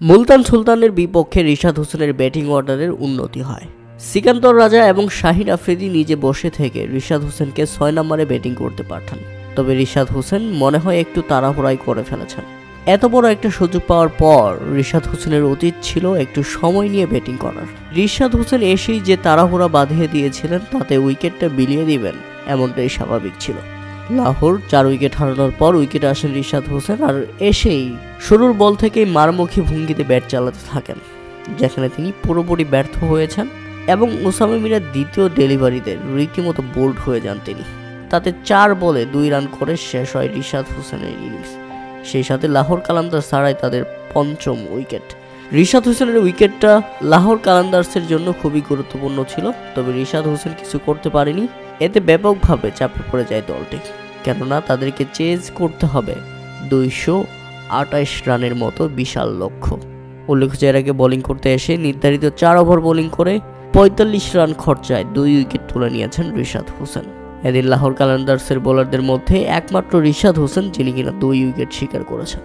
মুলতান সুলতানের বিপক্ষে রিশাদ হোসেনের ব্যাটিং অর্ডারের উন্নতি হয়। সিকান্দর রাজা এবং শাহিন আফ্রিদি নিজে বসে থেকে রিশাদ হোসেনকে 6 নম্বরে ব্যাটিং করতে পাঠান। তবে রিশাদ হোসেন মনে হয় একটু তাড়াহুড়াই করে ফেলেছেন। এত বড় একটা সুযোগ পাওয়ার পর রিশাদ হোসেনের উচিত ছিল একটু সময় নিয়ে ব্যাটিং করার। রিশাদ হোসেন এসেই যে তাড়াহুড়া বাঁধিয়ে দিয়েছিলেন তাতে উইকেটটা বিলিয়ে দিবেন এমনটাই স্বাভাবিক ছিল। লাহোর 4 উইকেট হারানোর পর উইকেটে আসেন রিশাদ হোসেন আর এসেই শুরুর বল থেকেই মারমুখী ভঙ্গিতে ব্যাট চালাতে থাকেন, যেখানে তিনি পুরোপুরি ব্যর্থ হয়েছেন এবং ওসামা মিরার দ্বিতীয় ডেলিভারিতে রীতিমতো বোল্ড হয়ে যান তিনি। তাতে 4 বলে 2 রান করে শেষ হয় রিশাদ হোসেনের ইনিংস। সেই সাথে লাহোর কালান্দার ছাড়াই তাদের 5ম উইকেট। রিশাদ হোসেনের উইকেটটা লাহোর কালান্দার্সের জন্য খুবই গুরুত্বপূর্ণ ছিল, তবে রিশাদ হোসেন কিছু করতে পারেনি। এতে ব্যাপকভাবে চাপে পড়ে যায় দলটি, কেননা তাদেরকে চেজ করতে হবে 228 রানের মতো বিশাল লক্ষ্য। উল্লেখ্য যে এর আগে বোলিং করতে এসে নির্ধারিত 4 ওভার বোলিং করে 45 রান খরচায় 2 উইকেট তুলে নিয়েছেন রিশাদ হোসেন। এদিন লাহোর কালান্দার্সের বোলারদের মধ্যে একমাত্র রিশাদ হোসেন যিনি কিনা 2 উইকেট শিকার করেছেন।